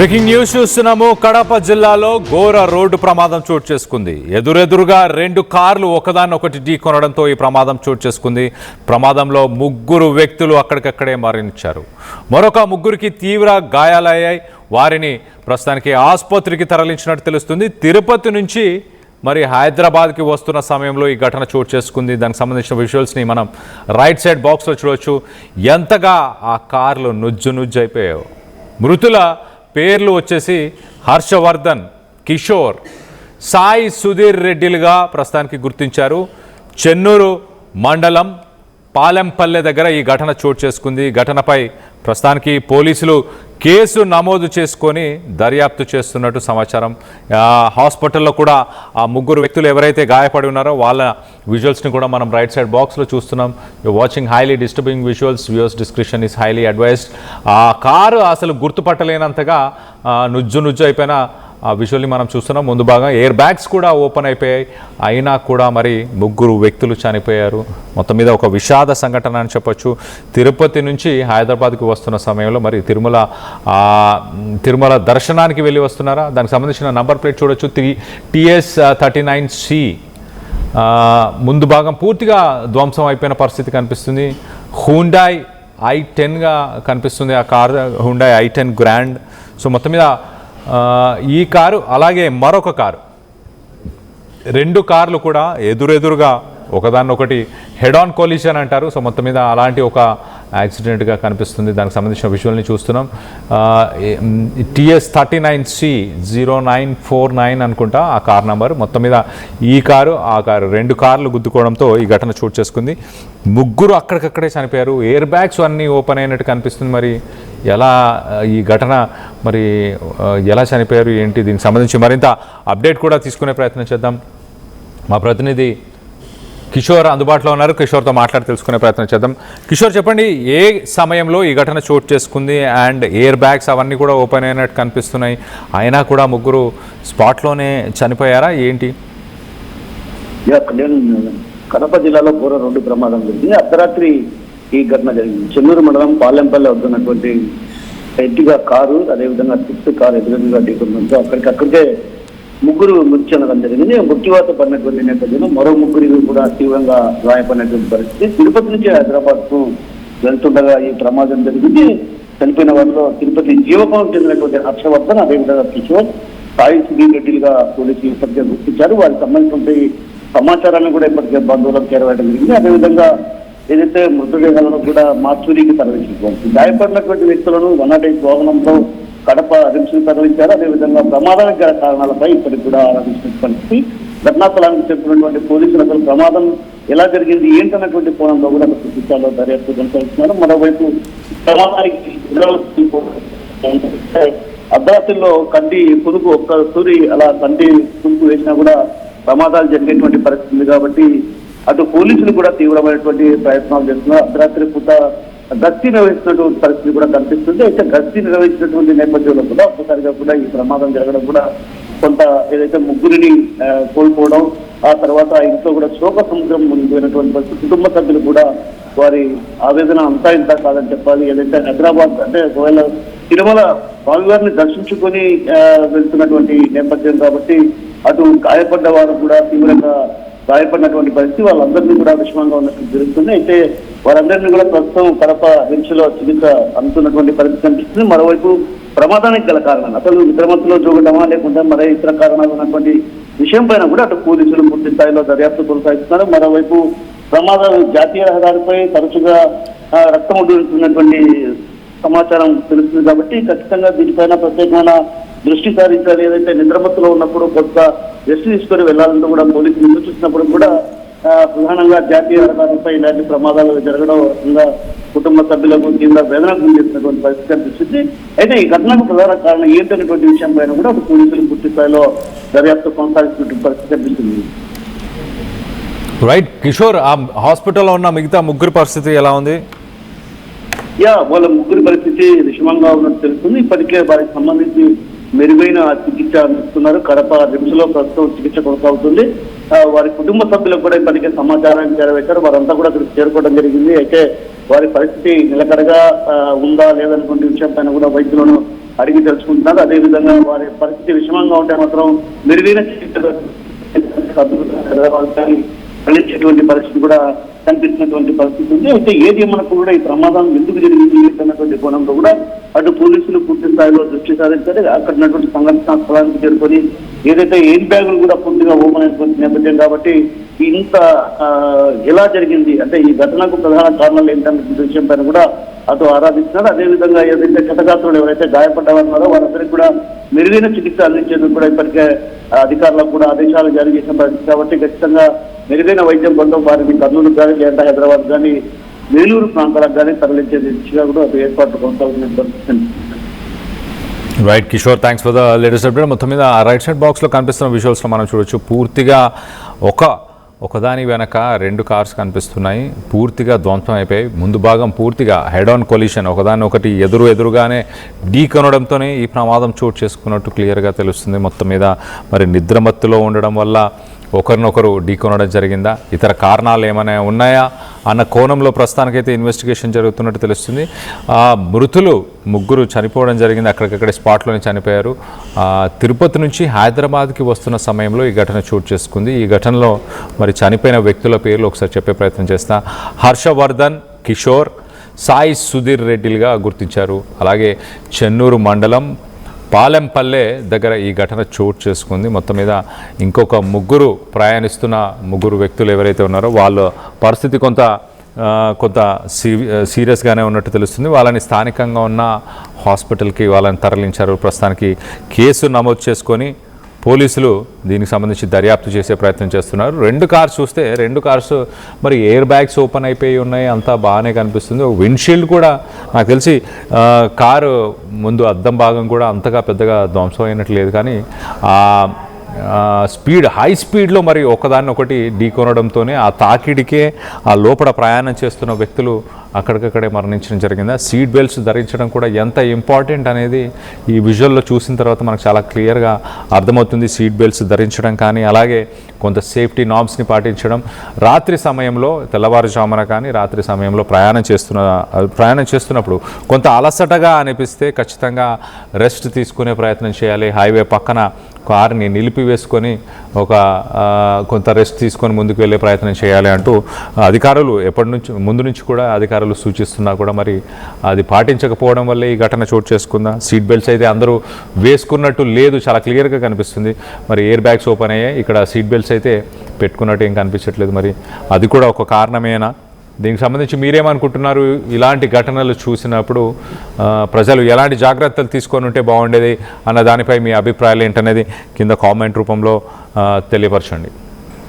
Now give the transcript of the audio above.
Breaking news చూస్తున్నాము. కడప జిల్లాలో ఘోర రోడ్డు ప్రమాదం చోటు చేసుకుంది. ఎదురెదురుగా రెండు కార్లు ఒకదాన్నొకటి ఢీకొనడంతో ఈ ప్రమాదం చోటు చేసుకుంది. ప్రమాదంలో ముగ్గురు వ్యక్తులు అక్కడికక్కడే మరణించారు. మరొక ముగ్గురికి తీవ్ర గాయాలయ్యాయి. వారిని ప్రస్తుతానికి ఆసుపత్రికి తరలించినట్టు తెలుస్తుంది. తిరుపతి నుంచి మరి హైదరాబాద్కి వస్తున్న సమయంలో ఈ ఘటన చోటు చేసుకుంది. దానికి సంబంధించిన విజువల్స్ని మనం రైట్ సైడ్ బాక్స్లో చూడవచ్చు. ఎంతగా ఆ కార్లు నుజ్జు అయిపోయాయో. మృతుల పేర్లు వచ్చేసి హర్షవర్ధన్, కిషోర్, సాయి సుధీర్ రెడ్డిలుగా ప్రస్తుతానికి గుర్తించారు. చెన్నూరు మండలం పాలెంపల్లె దగ్గర ఈ ఘటన చోటు చేసుకుంది. ఘటనపై ప్రస్తుతానికి పోలీసులు కేసు నమోదు చేసుకొని దర్యాప్తు చేస్తున్నట్టు సమాచారం. హాస్పిటల్లో కూడా ఆ ముగ్గురు వ్యక్తులు ఎవరైతే గాయపడి ఉన్నారో వాళ్ళ విజువల్స్ని కూడా మనం రైట్ సైడ్ బాక్స్లో చూస్తున్నాం. You watching highly disturbing visuals. Viewers description is highly advised. ఆ కారు అసలు గుర్తుపట్టలేనంతగా నుజ్జు అయిపోయిన ఆ విజువల్ని మనం చూస్తున్నాం. ముందు భాగం ఎయిర్ బ్యాగ్స్ కూడా ఓపెన్ అయిపోయాయి. అయినా కూడా మరి ముగ్గురు వ్యక్తులు చనిపోయారు. మొత్తం మీద ఒక విషాద సంఘటన అని చెప్పొచ్చు. తిరుపతి నుంచి హైదరాబాద్కి వస్తున్న సమయంలో మరి తిరుమల దర్శనానికి వెళ్ళి వస్తున్నారా, దానికి సంబంధించిన నంబర్ ప్లేట్ చూడొచ్చు. TS 39C. ముందు భాగం పూర్తిగా ధ్వంసం అయిపోయిన పరిస్థితి కనిపిస్తుంది. హుండాయ్ i10గా కనిపిస్తుంది ఆ car. Hyundai i10 grand. So మొత్తం మీద ఈ కారు అలాగే మరొక కారు, రెండు కార్లు కూడా ఎదురెదురుగా ఒకదాన్నొకటి హెడ్ ఆన్ కొలిషన్ అంటారు. సో మొత్తం మీద అలాంటి ఒక యాక్సిడెంట్గా కనిపిస్తుంది. దానికి సంబంధించిన విజువల్ని చూస్తున్నాం. TS 39C 0949 అనుకుంటా ఆ కార్ నంబర్. మొత్తం మీద ఈ కారు ఆ కారు రెండు కార్లు గుద్దుకోవడంతో ఈ ఘటన చోటు చేసుకుంది. ముగ్గురు అక్కడికక్కడే చనిపోయారు. ఎయిర్ బ్యాగ్స్ అన్నీ ఓపెన్ అయినట్టు కనిపిస్తుంది. మరి ఎలా ఈ ఘటన మరి ఎలా చనిపోయారు ఏంటి, దీనికి సంబంధించి మరింత అప్డేట్ కూడా తీసుకునే ప్రయత్నం చేద్దాం. మా ప్రతినిధి కిషోర్ అందుబాటులో ఉన్నారు. కిషోర్తో మాట్లాడి తెలుసుకునే ప్రయత్నం చేద్దాం. కిషోర్, చెప్పండి, ఏ సమయంలో ఈ ఘటన చోటు చేసుకుంది? అండ్ ఎయిర్ బ్యాగ్స్ అవన్నీ కూడా ఓపెన్ అయినట్టు కనిపిస్తున్నాయి. అయినా కూడా ముగ్గురు స్పాట్లోనే చనిపోయారా ఏంటి? కడప జిల్లాలో ఘోర రోడ్డు ప్రమాదం జరిగింది. అర్ధరాత్రి ఈ ఘటన జరిగింది. చెన్నూరు మండలం పాలెంపల్లె వద్దున్నటువంటి ఎట్టిగా కారు, అదేవిధంగా స్విఫ్ట్ కారు ఎదురుగా ఢీకొనడంతో అక్కడికక్కడికే ముగ్గురు మృతి చెందడం జరిగింది. మృత్యువాత పడినటువంటి నేపథ్యంలో మరో ముగ్గురికి కూడా తీవ్రంగా గాయపడినటువంటి పరిస్థితి. తిరుపతి నుంచి హైదరాబాద్ కు వెళ్తుండగా ఈ ప్రమాదం జరిగింది. చనిపోయిన వారిలో తిరుపతి జీవకోణం చెందినటువంటి హర్షవర్ధన్, అదేవిధంగా కిషోర్, సాయి సుధీర్ రెడ్డిలుగా పోలీసులు ఇప్పటికే గుర్తించారు. వారికి సంబంధించిన సమాచారాన్ని కూడా ఇప్పటికే బంధువులకు చేరవేయడం జరిగింది. అదేవిధంగా ఏదైతే మృతదేహాలను కూడా మార్చూరికి తరలించుకోవాలి. గాయపడినటువంటి వ్యక్తులను 108 వాహనంలో కడప రిమ్స్ తరలించారు. అదేవిధంగా ప్రమాదానికి గల కారణాలపై ఇప్పటికి కూడా ఆరాధించిన పరిస్థితి. ఘటనా స్థలానికి చెప్పినటువంటి పోలీసులు అసలు ప్రమాదం ఎలా జరిగింది ఏంటన్నటువంటి కోణంలో కూడా దిశలో దర్యాప్తు కొనసాగిస్తున్నారు. మరోవైపు ప్రమాదానికి అర్ధరాత్రిలో కంటి పురుగు ఒక్క సూరి అలా కంటి పురుగు వేసినా కూడా ప్రమాదాలు జరిగేటువంటి పరిస్థితి ఉంది. కాబట్టి అటు పోలీసులు కూడా తీవ్రమైనటువంటి ప్రయత్నాలు చేస్తున్నారు. అర్ధరాత్రి పూట గస్తీ నిర్వహిస్తున్నటువంటి పరిస్థితి కూడా కనిపిస్తుంది. అయితే గస్తీ నిర్వహించినటువంటి నేపథ్యంలో కూడా ఒక్కసారిగా కూడా ఈ ప్రమాదం జరగడం కూడా కొంత ఏదైతే ముగ్గురిని కోల్పోవడం, ఆ తర్వాత ఇంట్లో కూడా శోక సముద్రం మునిగిపోయినటువంటి పరిస్థితి. కుటుంబ సభ్యులు కూడా వారి ఆవేదన అంతా ఇంత కాదని చెప్పాలి. ఏదైతే హైదరాబాద్ అంటే ఒకవేళ తిరుమల స్వామివారిని దర్శించుకొని వెళ్తున్నటువంటి నేపథ్యం కాబట్టి అటు గాయపడ్డ వారు కూడా తీవ్రంగా గాయపడినటువంటి పరిస్థితి. వాళ్ళందరినీ కూడా విషమంగా ఉన్నట్టు జరుగుతుంది. అయితే వారందరినీ కూడా ప్రస్తుతం కడప రిమ్స్ లో చికిత్స అందుతున్నటువంటి పరిస్థితి కనిపిస్తుంది. మరోవైపు ప్రమాదానికి గల కారణాలు అసలు నిద్రమత్తులో జోగడమా లేకుంటే మరే ఇతర కారణాలు ఉన్నటువంటి విషయం పైన కూడా అటు పోలీసులు పూర్తి స్థాయిలో దర్యాప్తు కొనసాగిస్తున్నారు. మరోవైపు ప్రమాదాలు జాతీయ రహదారిపై తరచుగా రక్తం ఉడుతున్నటువంటి సమాచారం తెలుస్తుంది. కాబట్టి ఖచ్చితంగా దీనిపైన ప్రత్యేకమైన దృష్టి సారించాలి. ఏదైతే నిద్రమత్తులో ఉన్నప్పుడు కొత్త రెస్ట్ తీసుకొని వెళ్లాలంటూ కూడా పోలీసులు సూచించినప్పుడు కూడా ప్రధానంగా జాతీయ రహదారిపై ఇలాంటి ప్రమాదాలు జరగడం కుటుంబ సభ్యులకు తీవ్ర వేదనకు గురి చేసినటువంటి పరిస్థితి కనిపిస్తుంది. అయితే ఈ ఘటనకు ప్రధాన కారణం ఏంటనేటువంటి విషయం పైన కూడా పోలీసులు పూర్తి స్థాయిలో దర్యాప్తు కొనసాగిస్తున్నటువంటి పరిస్థితి కనిపిస్తుంది. రైట్ కిషోర్, ఆ హాస్పిటల్లో ఉన్న మిగతా ముగ్గురు పరిస్థితి ఎలా ఉంది? వాళ్ళ ముగ్గురి పరిస్థితి విషమంగా ఉన్నట్టు తెలుస్తుంది. ఇప్పటికే వారికి సంబంధించి మెరుగైన చికిత్స అందిస్తున్నారు. కడప రిమ్స్ లో ప్రస్తుతం చికిత్స కొనసాగుతుంది. వారి కుటుంబ సభ్యులకు కూడా ఇప్పటికే సమాచారాన్ని చేరవేశారు. వారంతా కూడా అక్కడికి చేరుకోవడం జరిగింది. అయితే వారి పరిస్థితి నిలకడగా ఉందా లేదనుకునే విషయం పైన కూడా వైద్యులను అడిగి తెలుసుకుంటున్నారు. అదేవిధంగా వారి పరిస్థితి విషమంగా ఉంటే మాత్రం మెరుగైన తరలించేటువంటి పరిస్థితి కూడా కనిపిస్తున్నటువంటి పరిస్థితి ఉంది. అయితే ఏది మనకు కూడా ఈ ప్రమాదం ఎందుకు జరిగింది అన్నటువంటి కోణంలో కూడా అటు పోలీసులు పూర్తి స్థాయిలో దృష్టి సారించారు. అక్కడ ఉన్నటువంటి సంఘటన స్థలానికి చేరుకొని ఏదైతే ఎయిర్ బ్యాగులు కూడా పూర్తిగా ఓపెన్ అయినటువంటి నేపథ్యం కాబట్టి ఇంత ఎలా జరిగింది అంటే ఈ ఘటనకు ప్రధాన కారణాలు ఏంటన్న విషయం పైన కూడా అటు ఆరాధిస్తున్నారు. అదేవిధంగా ఏదైతే క్షతగాత్రులు ఎవరైతే గాయపడ్డారన్నారో వారందరికీ కూడా మెరుగైన చికిత్స అందించేందుకు కూడా ఇప్పటికే అధికారులకు కూడా ఆదేశాలు జారీ చేసిన పరిస్థితి కాబట్టి ఖచ్చితంగా మెరుగైన వైద్యం కోసం వారిని కర్నూలు కానీ లేదా హైదరాబాద్ కానీ వేలూరు ప్రాంతాలకు కానీ తరలించే దిశగా కూడా అటు ఏర్పాట్లు కొనసాగుతున్న right Kishore, thanks for the latest update. మొత్తం మీద రైట్ సైడ్ బాక్స్లో కనిపిస్తున్న విజువల్స్లో మనం చూడొచ్చు పూర్తిగా ఒకదాని వెనక 2 కార్స్ కనిపిస్తున్నాయి. పూర్తిగా ధ్వంసం అయిపోయి ముందు భాగం పూర్తిగా హెడ్ ఆన్ కొలిషన్ ఒకదాన్ని ఒకటి ఎదురుగానే ఢీ కొనడంతోనే ఈ ప్రమాదం చోటు చేసుకున్నట్టు క్లియర్గా తెలుస్తుంది. మొత్తం మీద మరి నిద్రమత్తులో ఉండడం వల్ల ఒకరినొకరు ఢీకొనడం జరిగిందా, ఇతర కారణాలు ఏమైనా ఉన్నాయా అన్న కోణంలో ప్రస్తుతానికైతే ఇన్వెస్టిగేషన్ జరుగుతున్నట్టు తెలుస్తుంది. మృతులు 3 చనిపోవడం జరిగింది, అక్కడికక్కడే స్పాట్లోనే చనిపోయారు. తిరుపతి నుంచి హైదరాబాద్కి వస్తున్న సమయంలో ఈ ఘటన చోటు చేసుకుంది. ఈ ఘటనలో మరి చనిపోయిన వ్యక్తుల పేర్లు ఒకసారి చెప్పే ప్రయత్నం చేస్తా. హర్షవర్ధన్, కిషోర్, సాయి సుధీర్ రెడ్డిలుగా గుర్తించారు. అలాగే చెన్నూరు మండలం పాలెంపల్లె దగ్గర ఈ ఘటన చోటు చేసుకుంది. మొత్తం మీద ఇంకొక 3 ప్రయాణిస్తున్న 3 వ్యక్తులు ఎవరైతే ఉన్నారో వాళ్ళ పరిస్థితి కొంత సీరియస్గానే ఉన్నట్టు తెలుస్తుంది. వాళ్ళని స్థానికంగా ఉన్న హాస్పిటల్కి వాళ్ళని తరలించారు. ప్రస్తుతానికి కేసు నమోదు చేసుకొని పోలీసులు దీనికి సంబంధించి దర్యాప్తు చేసే ప్రయత్నం చేస్తున్నారు. 2 కార్స్ చూస్తే 2 కార్స్ మరి ఎయిర్ బ్యాగ్స్ ఓపెన్ అయిపోయి ఉన్నాయి, అంతా బాగానే కనిపిస్తుంది. విండ్షీల్డ్ కూడా నాకు తెలిసి కారు ముందు అద్దం భాగం కూడా అంతగా పెద్దగా ధ్వంసం అయినట్లు లేదు, కానీ హై స్పీడ్లో మరి ఒకదాన్నొకటి ఢీకొనడంతోనే ఆ తాకిడికే ఆ లోపల ప్రయాణం చేస్తున్న వ్యక్తులు అక్కడికక్కడే మరణించడం జరిగింది. సీట్ బెల్ట్స్ ధరించడం కూడా ఎంత ఇంపార్టెంట్ అనేది ఈ విజువల్లో చూసిన తర్వాత మనకు చాలా క్లియర్గా అర్థమవుతుంది. సీట్ బెల్ట్స్ ధరించడం కానీ అలాగే కొంత సేఫ్టీ నార్మ్స్ని పాటించడం, రాత్రి సమయంలో తెల్లవారుజామున కానీ రాత్రి సమయంలో ప్రయాణం చేస్తున్నప్పుడు కొంత అలసటగా అనిపిస్తే ఖచ్చితంగా రెస్ట్ తీసుకునే ప్రయత్నం చేయాలి. హైవే పక్కన కారుని నిలిపివేసుకొని కొంత రెస్ట్ తీసుకొని ముందుకు వెళ్ళే ప్రయత్నం చేయాలి అంటూ అధికారులు ముందు నుంచి కూడా అధికారులు సూచిస్తున్నా కూడా మరి అది పాటించకపోవడం వల్లే ఈ ఘటన చోటు చేసుకుందా. సీట్ బెల్ట్స్ అయితే అందరూ వేసుకున్నట్టు లేదు, చాలా క్లియర్గా కనిపిస్తుంది. మరి ఎయిర్ బ్యాగ్స్ ఓపెన్ అయ్యాయి, ఇక్కడ సీట్ బెల్ట్స్ అయితే పెట్టుకున్నట్టు ఏం కనిపించట్లేదు. మరి అది కూడా ఒక కారణమేనా? దీనికి సంబంధించి మీరేమనుకుంటున్నారు? ఇలాంటి ఘటనలు చూసినప్పుడు ప్రజలు ఎలాంటి జాగ్రత్తలు తీసుకొని ఉంటే బాగుండేది అన్న దానిపై మీ అభిప్రాయాలు ఏంటనేది కింద కామెంట్ రూపంలో తెలియపరచండి.